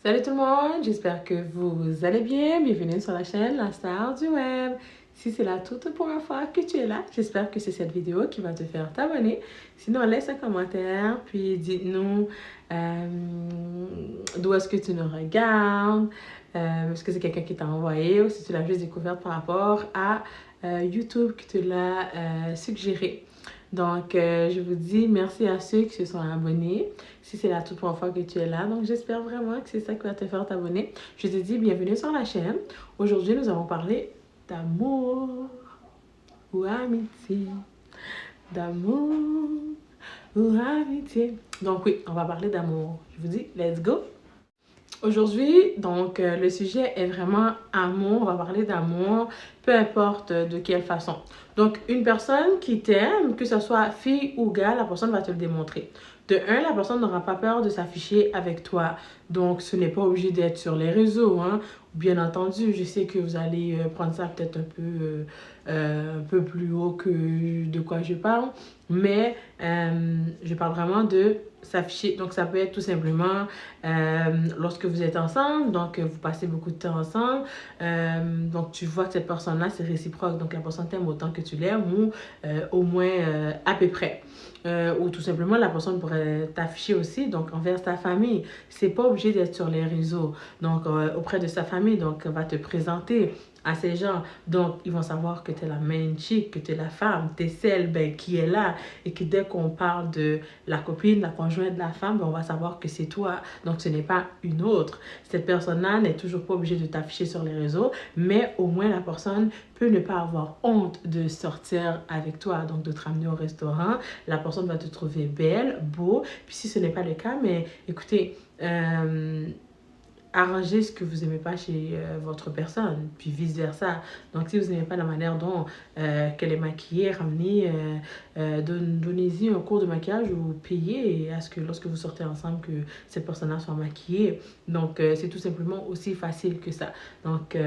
Salut tout le monde, j'espère que vous allez bien. Bienvenue sur la chaîne La Star du Web. Si c'est la toute première fois que tu es là, j'espère que c'est cette vidéo qui va te faire t'abonner. Sinon, laisse un commentaire, puis dis-nous d'où est-ce que tu nous regardes. Est-ce que c'est quelqu'un qui t'a envoyé ou si tu l'as juste découverte par rapport à YouTube qui te l'a suggéré. Donc, je vous dis merci à ceux qui se sont abonnés, si c'est la toute première fois que tu es là. Donc, j'espère vraiment que c'est ça qui va te faire t'abonner. Je te dis bienvenue sur la chaîne. Aujourd'hui, nous allons parler d'amour ou amitié. D'amour ou amitié. Donc, oui, on va parler d'amour. Je vous dis, let's go! Aujourd'hui, donc, le sujet est vraiment amour. On va parler d'amour, peu importe de quelle façon. Donc, une personne qui t'aime, que ce soit fille ou gars, la personne va te le démontrer. De un, la personne n'aura pas peur de s'afficher avec toi. Donc, ce n'est pas obligé d'être sur les réseaux, hein. Bien entendu, je sais que vous allez prendre ça peut-être un peu plus haut que de quoi je parle. Mais je parle vraiment de s'afficher. Donc, ça peut être tout simplement lorsque vous êtes ensemble, donc vous passez beaucoup de temps ensemble. Donc, tu vois que cette personne-là, c'est réciproque. Donc, la personne t'aime autant que tu l'aimes ou au moins à peu près. Ou tout simplement, la personne pourrait t'afficher aussi, donc envers ta famille. C'est pas obligé d'être sur les réseaux. Donc, auprès de sa famille, donc, elle va te présenter à ces gens. Donc, ils vont savoir que tu es la main chick, que tu es la femme, tu es celle qui est là. Et que dès qu'on parle de la copine, la conjointe de la femme, on va savoir que c'est toi. Donc, ce n'est pas une autre. Cette personne-là n'est toujours pas obligée de t'afficher sur les réseaux, mais au moins la personne peut ne pas avoir honte de sortir avec toi, donc de te ramener au restaurant. La personne va te trouver belle, beau. Puis si ce n'est pas le cas, mais écoutez, arrangez ce que vous n'aimez pas chez votre personne, puis vice-versa. Donc, si vous n'aimez pas la manière dont qu'elle est maquillée, ramenez, donnez-y un cours de maquillage ou payez à ce que lorsque vous sortez ensemble, que cette personne-là soit maquillée. Donc, c'est tout simplement aussi facile que ça. Donc,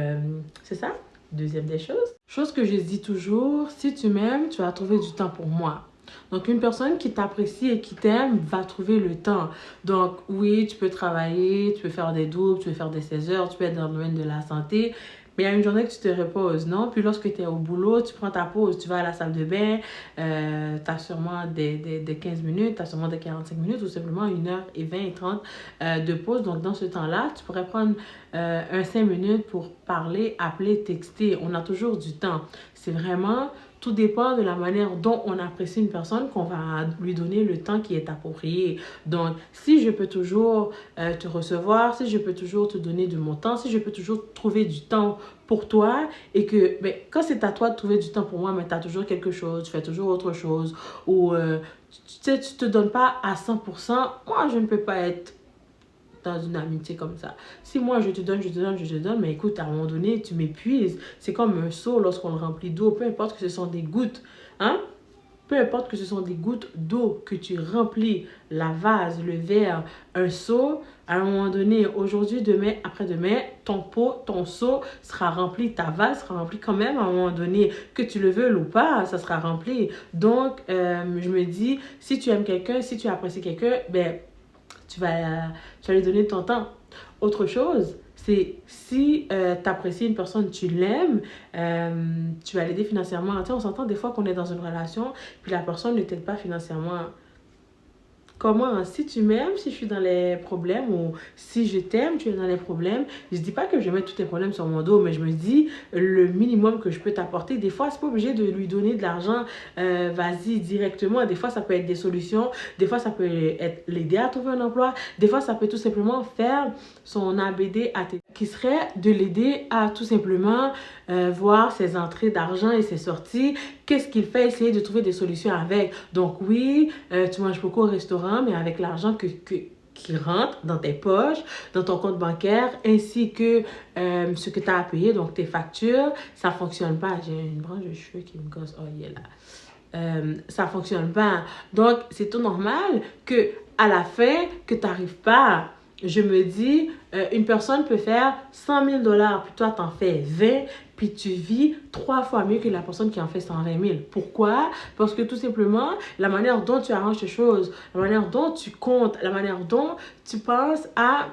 c'est ça. Deuxième des choses. Chose que je dis toujours, si tu m'aimes, tu vas trouver du temps pour moi. Donc, une personne qui t'apprécie et qui t'aime va trouver le temps. Donc, oui, tu peux travailler, tu peux faire des doubles, tu peux faire des 16 heures, tu peux être dans le domaine de la santé, mais il y a une journée que tu te reposes, non? Puis lorsque tu es au boulot, tu prends ta pause, tu vas à la salle de bain, tu as sûrement des 15 minutes, tu as sûrement des 45 minutes ou simplement 1h20 et 30 de pause. Donc, dans ce temps-là, tu pourrais prendre un 5 minutes pour parler, appeler, texter. On a toujours du temps. C'est vraiment... Tout dépend de la manière dont on apprécie une personne qu'on va lui donner le temps qui est approprié. Donc, si je peux toujours te recevoir, si je peux toujours te donner de mon temps, si je peux toujours trouver du temps pour toi et que quand c'est à toi de trouver du temps pour moi, mais tu as toujours quelque chose, tu fais toujours autre chose ou tu ne te donnes pas à 100%, moi, je ne peux pas être dans une amitié comme ça. Si moi, je te donne, mais écoute, à un moment donné, tu m'épuises. C'est comme un seau lorsqu'on le remplit d'eau, peu importe que ce sont des gouttes, hein? Peu importe que ce sont des gouttes d'eau que tu remplis, la vase, le verre, un seau, à un moment donné, aujourd'hui, demain, après-demain, ton pot, ton seau sera rempli, ta vase sera remplie quand même à un moment donné, que tu le veuilles ou pas, ça sera rempli. Donc, je me dis, si tu aimes quelqu'un, si tu apprécies quelqu'un, tu vas lui donner ton temps. Autre chose, c'est si tu apprécies une personne, tu l'aimes, tu vas l'aider financièrement. Tu sais, on s'entend des fois qu'on est dans une relation, puis la personne ne t'aide pas financièrement. Comment, si tu m'aimes, si je suis dans les problèmes ou si je t'aime, tu es dans les problèmes, je dis pas que je vais mettre tous tes problèmes sur mon dos, mais je me dis le minimum que je peux t'apporter. Des fois, c'est pas obligé de lui donner de l'argent, vas-y directement. Des fois, ça peut être des solutions. Des fois, ça peut être l'aider à trouver un emploi. Des fois, ça peut tout simplement faire son ABD qui serait de l'aider à tout simplement voir ses entrées d'argent et ses sorties. Qu'est-ce qu'il fait? Essayer de trouver des solutions avec. Donc oui, tu manges beaucoup au restaurant, mais avec l'argent qui rentre dans tes poches, dans ton compte bancaire, ainsi que ce que tu as à payer, donc tes factures, ça ne fonctionne pas. J'ai une branche de cheveux qui me gosse. Oh, il est là. Ça ne fonctionne pas. Donc, c'est tout normal que à la fin, que tu n'arrives pas. Je me dis, une personne peut faire 100 000 $, puis toi, tu en fais 20, puis tu vis 3 fois mieux que la personne qui en fait 120 000. Pourquoi? Parce que tout simplement, la manière dont tu arranges les choses, la manière dont tu comptes, la manière dont tu penses à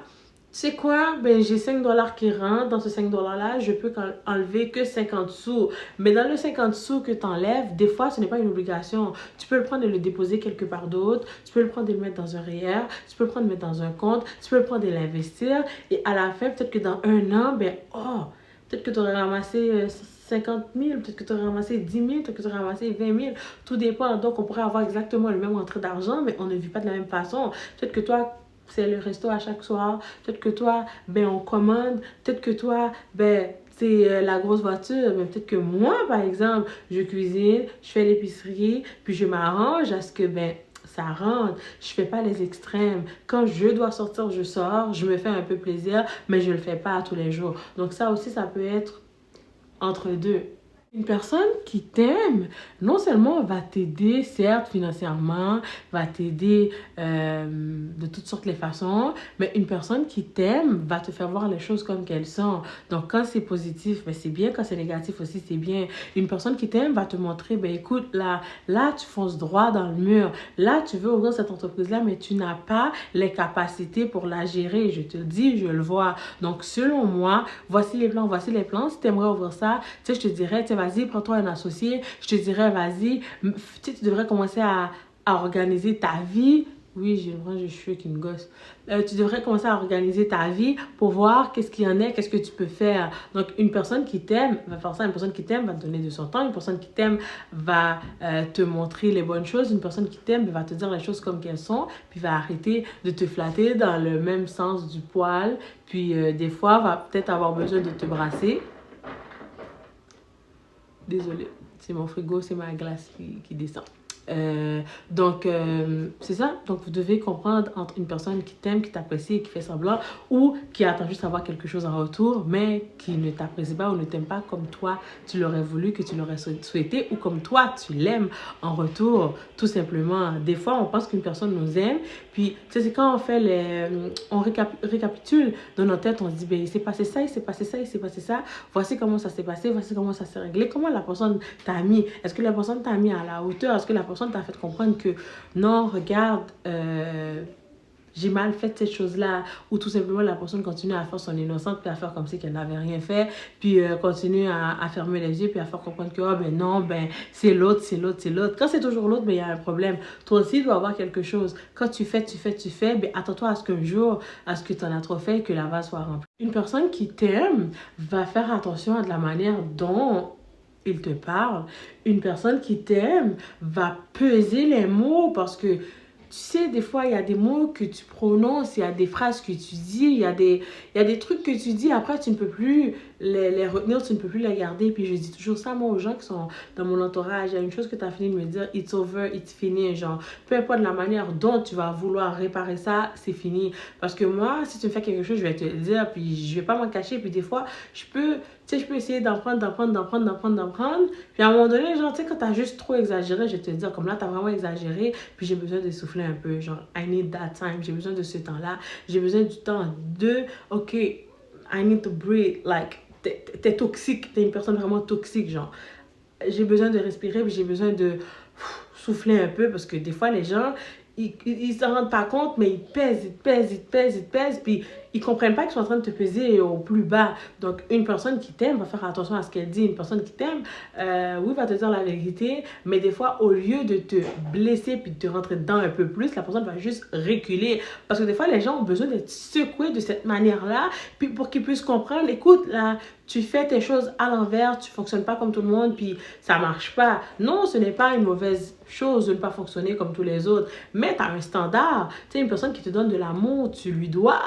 sais quoi, ben j'ai 5 dollars qui rentrent. Dans ce 5 dollars-là, je peux enlever que 50 sous. Mais dans le 50 sous que tu enlèves, des fois, ce n'est pas une obligation. Tu peux le prendre et le déposer quelque part d'autre. Tu peux le prendre et le mettre dans un REER. Tu peux le prendre et le mettre dans un compte. Tu peux le prendre et l'investir. Et à la fin, peut-être que dans un an, ben, oh, peut-être que tu aurais ramassé 50 000, peut-être que tu aurais ramassé 10 000, peut-être que tu aurais ramassé 20 000. Tout dépend. Donc, on pourrait avoir exactement le même rentrée d'argent, mais on ne vit pas de la même façon. Peut-être que toi, c'est le resto à chaque soir. Peut-être que toi, ben, on commande. Peut-être que toi, ben, c'est la grosse voiture. Mais peut-être que moi, par exemple, je cuisine, je fais l'épicerie, puis je m'arrange à ce que, ben, ça rentre. Je fais pas les extrêmes. Quand je dois sortir, je sors. Je me fais un peu plaisir, mais je le fais pas tous les jours. Donc ça aussi, ça peut être entre deux. Une personne qui t'aime, non seulement va t'aider, certes, financièrement, va t'aider de toutes sortes de façons, mais une personne qui t'aime va te faire voir les choses comme qu'elles sont. Donc, quand c'est positif, ben, c'est bien. Quand c'est négatif aussi, c'est bien. Une personne qui t'aime va te montrer, ben, écoute, là, tu fonces droit dans le mur. Là, tu veux ouvrir cette entreprise-là, mais tu n'as pas les capacités pour la gérer. Je te le dis, je le vois. Donc, selon moi, voici les plans, voici les plans. Si tu aimerais ouvrir ça, tu sais, je te dirais, tu sais, vas-y, prends-toi un associé. Je te dirais, vas-y, tu devrais commencer à organiser ta vie. Oui, j'ai une branche de cheveux qui me gosse. Tu devrais commencer à organiser ta vie pour voir qu'est-ce qu'il y en a, qu'est-ce que tu peux faire. Donc, une personne qui t'aime va faire ça. Une personne qui t'aime va te donner de son temps. Une personne qui t'aime va te montrer les bonnes choses. Une personne qui t'aime va te dire les choses comme qu'elles sont, puis va arrêter de te flatter dans le même sens du poil. Puis, des fois, va peut-être avoir besoin de te brasser. Désolée, c'est mon frigo, c'est ma glace qui descend. Donc, c'est ça. Donc, vous devez comprendre entre une personne qui t'aime, qui t'apprécie et qui fait semblant, ou qui attend juste avoir quelque chose en retour, mais qui ne t'apprécie pas ou ne t'aime pas comme toi, tu l'aurais voulu, que tu l'aurais souhaité, ou comme toi, tu l'aimes en retour, tout simplement. Des fois, on pense qu'une personne nous aime, puis, tu sais, c'est quand on fait on récapitule dans nos têtes, on se dit, ben, il s'est passé ça, il s'est passé ça, il s'est passé ça, voici comment ça s'est passé, voici comment ça s'est réglé, comment la personne t'a mis, est-ce que la personne t'a mis à la hauteur, est-ce que la personne t'a fait comprendre que non, regarde, j'ai mal fait cette chose-là, ou tout simplement la personne continue à faire son innocente, puis à faire comme si qu'elle n'avait rien fait, puis continue à fermer les yeux, puis à faire comprendre que, oh, ben non, ben c'est l'autre, c'est l'autre, c'est l'autre. Quand c'est toujours l'autre, ben il y a un problème. Toi aussi, tu dois avoir quelque chose. Quand tu fais, ben attends-toi à ce qu'un jour, à ce que tu en as trop fait, que la vase soit remplie. Une personne qui t'aime va faire attention à de la manière dont il te parle. Une personne qui t'aime va peser les mots parce que, tu sais, des fois, il y a des mots que tu prononces, il y a des phrases que tu dis, il y a des trucs que tu dis, après, tu ne peux plus les retenir, tu ne peux plus les garder. Puis je dis toujours ça, moi, aux gens qui sont dans mon entourage. Il y a une chose que tu as fini de me dire, it's over, it's fini. Genre, peu importe la manière dont tu vas vouloir réparer ça, c'est fini. Parce que moi, si tu me fais quelque chose, je vais te le dire, puis je vais pas m'en cacher. Puis des fois, je peux essayer d'en prendre. Puis à un moment donné, genre, tu sais, quand tu as juste trop exagéré, je vais te dire, comme là, tu as vraiment exagéré, puis j'ai besoin de souffler un peu. Genre, I need that time. J'ai besoin de ce temps-là. J'ai besoin du temps de, OK, I need to breathe. Like, t'es toxique. T'es une personne vraiment toxique, genre. J'ai besoin de respirer, puis j'ai besoin de souffler un peu, parce que des fois, les gens, ils s'en rendent pas compte, mais ils pèsent, puis ils comprennent pas qu'ils sont en train de te peser au plus bas. Donc, une personne qui t'aime va faire attention à ce qu'elle dit. Une personne qui t'aime, oui, va te dire la vérité, mais des fois, au lieu de te blesser puis de te rentrer dedans un peu plus, la personne va juste reculer. Parce que des fois, les gens ont besoin d'être secoués de cette manière-là, puis pour qu'ils puissent comprendre, écoute, là, tu fais tes choses à l'envers, tu fonctionnes pas comme tout le monde, puis ça marche pas. Non, ce n'est pas une mauvaise chose de ne pas fonctionner comme tous les autres, mais tu as un standard. Tu sais, une personne qui te donne de l'amour, tu lui dois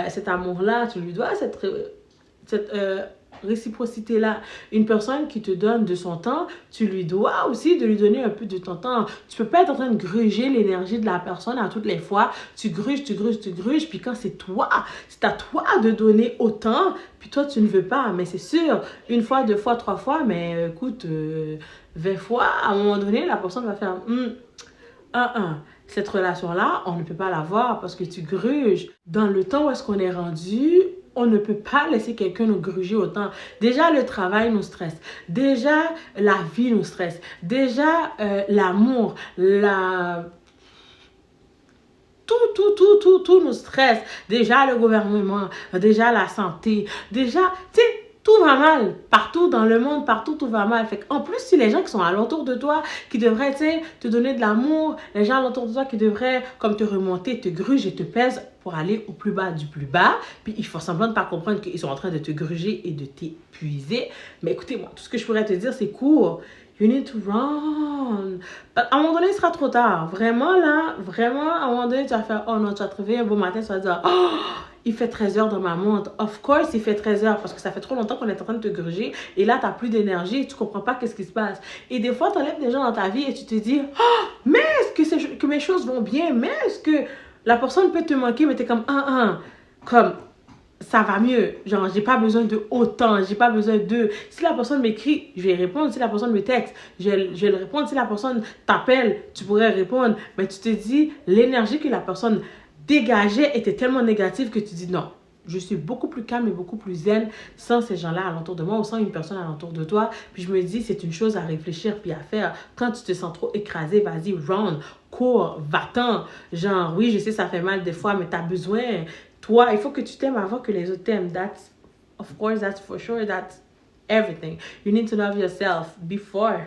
cet amour-là, tu lui dois cette réciprocité-là. Une personne qui te donne de son temps, tu lui dois aussi de lui donner un peu de ton temps. Tu peux pas être en train de gruger l'énergie de la personne à toutes les fois. Tu gruges, puis quand c'est à toi de donner autant, puis toi, tu ne veux pas. Mais c'est sûr, une fois, deux fois, trois fois, mais écoute, 20 fois, à un moment donné, la personne va faire cette relation-là, on ne peut pas l'avoir parce que tu gruges. Dans le temps où est-ce qu'on est rendu, on ne peut pas laisser quelqu'un nous gruger autant. Déjà, le travail nous stresse. Déjà, la vie nous stresse. Déjà, l'amour, tout nous stresse. Déjà le gouvernement, déjà la santé, déjà, tu sais, tout va mal. Partout dans le monde, partout, tout va mal. Fait en plus, si les gens qui sont alentour de toi, qui devraient, tu sais, te donner de l'amour, les gens alentour de toi qui devraient, comme te remonter, te gruger et te pèsent pour aller au plus bas du plus bas, puis ils font semblant de ne pas comprendre qu'ils sont en train de te gruger et de t'épuiser. Mais écoutez, moi, tout ce que je pourrais te dire, c'est court. You need to run. À un moment donné, il sera trop tard. Vraiment, là, vraiment, à un moment donné, tu vas faire, oh non, tu vas te réveiller un beau matin, tu vas dire, oh, il fait 13 heures dans ma montre. Of course, il fait 13 heures parce que ça fait trop longtemps qu'on est en train de te gruger et là, tu n'as plus d'énergie, tu comprends pas qu'est-ce qui se passe. Et des fois, tu enlèves des gens dans ta vie et tu te dis, oh, mais est-ce que mes choses vont bien? Mais est-ce que la personne peut te manquer, mais tu es comme, comme, ça va mieux. Genre, j'ai pas besoin de autant, j'ai pas besoin de... Si la personne m'écrit, je vais répondre. Si la personne me texte, je vais le répondre. Si la personne t'appelle, tu pourrais répondre. Mais tu te dis, l'énergie que la personne dégageait était tellement négative que tu dis non. Je suis beaucoup plus calme et beaucoup plus zen sans ces gens-là alentour de moi ou sans une personne alentour de toi. Puis je me dis, c'est une chose à réfléchir puis à faire. Quand tu te sens trop écrasé, vas-y, run, cours, va-t'en. Genre, oui, je sais, ça fait mal des fois, mais tu as besoin. Toi, il faut que tu t'aimes avant que les autres t'aiment. That's, of course, that's for sure, that's everything. You need to love yourself before.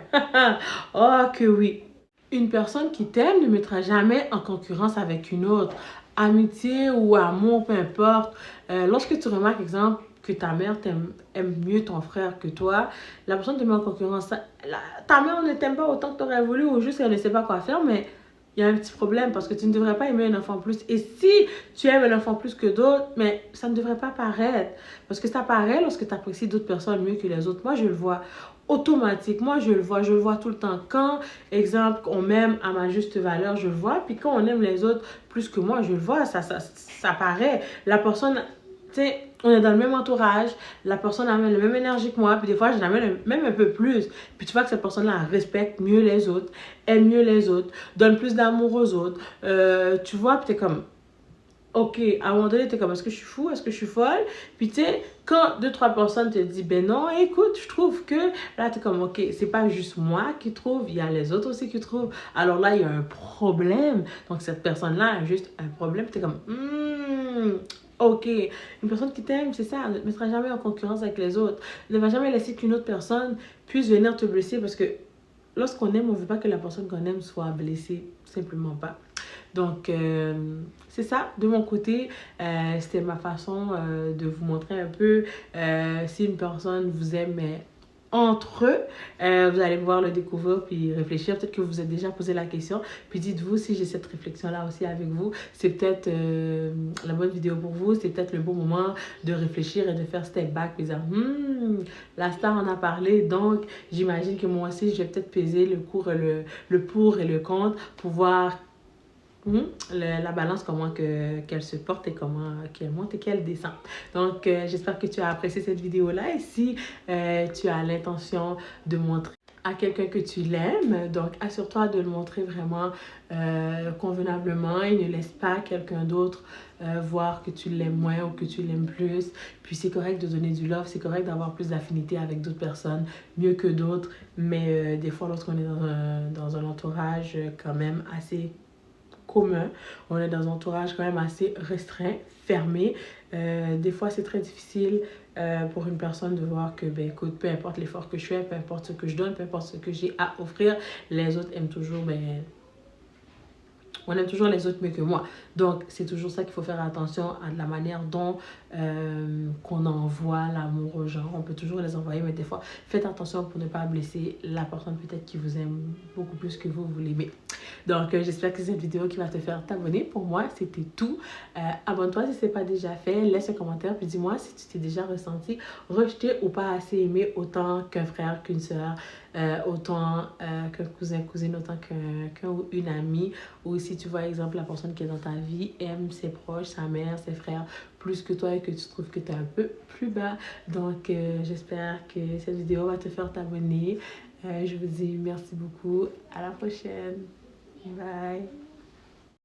Oh, que oui. Une personne qui t'aime ne mettra jamais en concurrence avec une autre. Amitié ou amour, peu importe. Lorsque tu remarques, exemple, que ta mère aime mieux ton frère que toi, la personne te met en concurrence. Ta mère ne t'aime pas autant que tu aurais voulu ou juste elle ne sait pas quoi faire, mais il y a un petit problème parce que tu ne devrais pas aimer un enfant plus. Et si tu aimes un enfant plus que d'autres, mais ça ne devrait pas paraître. Parce que ça paraît lorsque tu apprécies d'autres personnes mieux que les autres. Moi, je le vois automatique. Moi, je le vois tout le temps. Quand, exemple, on m'aime à ma juste valeur, je le vois. Puis quand on aime les autres plus que moi, je le vois. Ça paraît. La personne, tu sais, on est dans le même entourage, la personne amène la même énergie que moi, puis des fois, j'en amène même un peu plus. Puis tu vois que cette personne-là respecte mieux les autres, aime mieux les autres, donne plus d'amour aux autres. Tu vois, puis t'es comme, ok, à un moment donné, t'es comme, est-ce que je suis fou, est-ce que je suis folle? Puis tu sais, quand deux, trois personnes te disent, ben non, écoute, je trouve que, là, t'es comme, ok, c'est pas juste moi qui trouve, il y a les autres aussi qui trouvent. Alors là, il y a un problème. Donc cette personne-là a juste un problème, t'es comme, ok, une personne qui t'aime, c'est ça, elle ne te mettra jamais en concurrence avec les autres. Elle ne va jamais laisser qu'une autre personne puisse venir te blesser parce que lorsqu'on aime, on ne veut pas que la personne qu'on aime soit blessée, simplement pas. Donc, c'est ça, de mon côté, c'était ma façon de vous montrer un peu si une personne vous aime, mais entre eux, vous allez pouvoir le découvrir puis réfléchir. Peut-être que vous vous êtes déjà posé la question. Puis dites-vous si j'ai cette réflexion-là aussi avec vous. C'est peut-être la bonne vidéo pour vous. C'est peut-être le bon moment de réfléchir et de faire step back et dire la star en a parlé. Donc, j'imagine que moi aussi, je vais peut-être peser le pour et le contre pour voir la balance, comment qu'elle se porte et comment qu'elle monte et qu'elle descend. Donc, j'espère que tu as apprécié cette vidéo-là. Et si tu as l'intention de montrer à quelqu'un que tu l'aimes, donc assure-toi de le montrer vraiment convenablement et ne laisse pas quelqu'un d'autre voir que tu l'aimes moins ou que tu l'aimes plus. Puis c'est correct de donner du love, c'est correct d'avoir plus d'affinité avec d'autres personnes, mieux que d'autres, mais des fois lorsqu'on est dans un entourage quand même assez commun, on est dans un entourage quand même assez restreint, fermé. Des fois, c'est très difficile pour une personne de voir que, ben écoute, peu importe l'effort que je fais, peu importe ce que je donne, peu importe ce que j'ai à offrir, les autres aiment toujours, on aime toujours les autres mieux que moi. Donc, c'est toujours ça qu'il faut faire attention à la manière dont qu'on envoie l'amour aux gens. On peut toujours les envoyer, mais des fois, faites attention pour ne pas blesser la personne peut-être qui vous aime beaucoup plus que vous l'aimez. Donc, j'espère que c'est cette vidéo qui va te faire t'abonner. Pour moi, c'était tout. Abonne-toi si ce n'est pas déjà fait. Laisse un commentaire, puis dis-moi si tu t'es déjà ressenti rejeté ou pas assez aimé autant qu'un frère, qu'une soeur, autant qu'un cousin, cousine, autant qu'un ou une amie. Ou si tu vois, exemple, la personne qui est dans ta vie aime ses proches, sa mère, ses frères, plus que toi et que tu trouves que tu es un peu plus bas. Donc, j'espère que cette vidéo va te faire t'abonner. Je vous dis merci beaucoup. À la prochaine. Bye.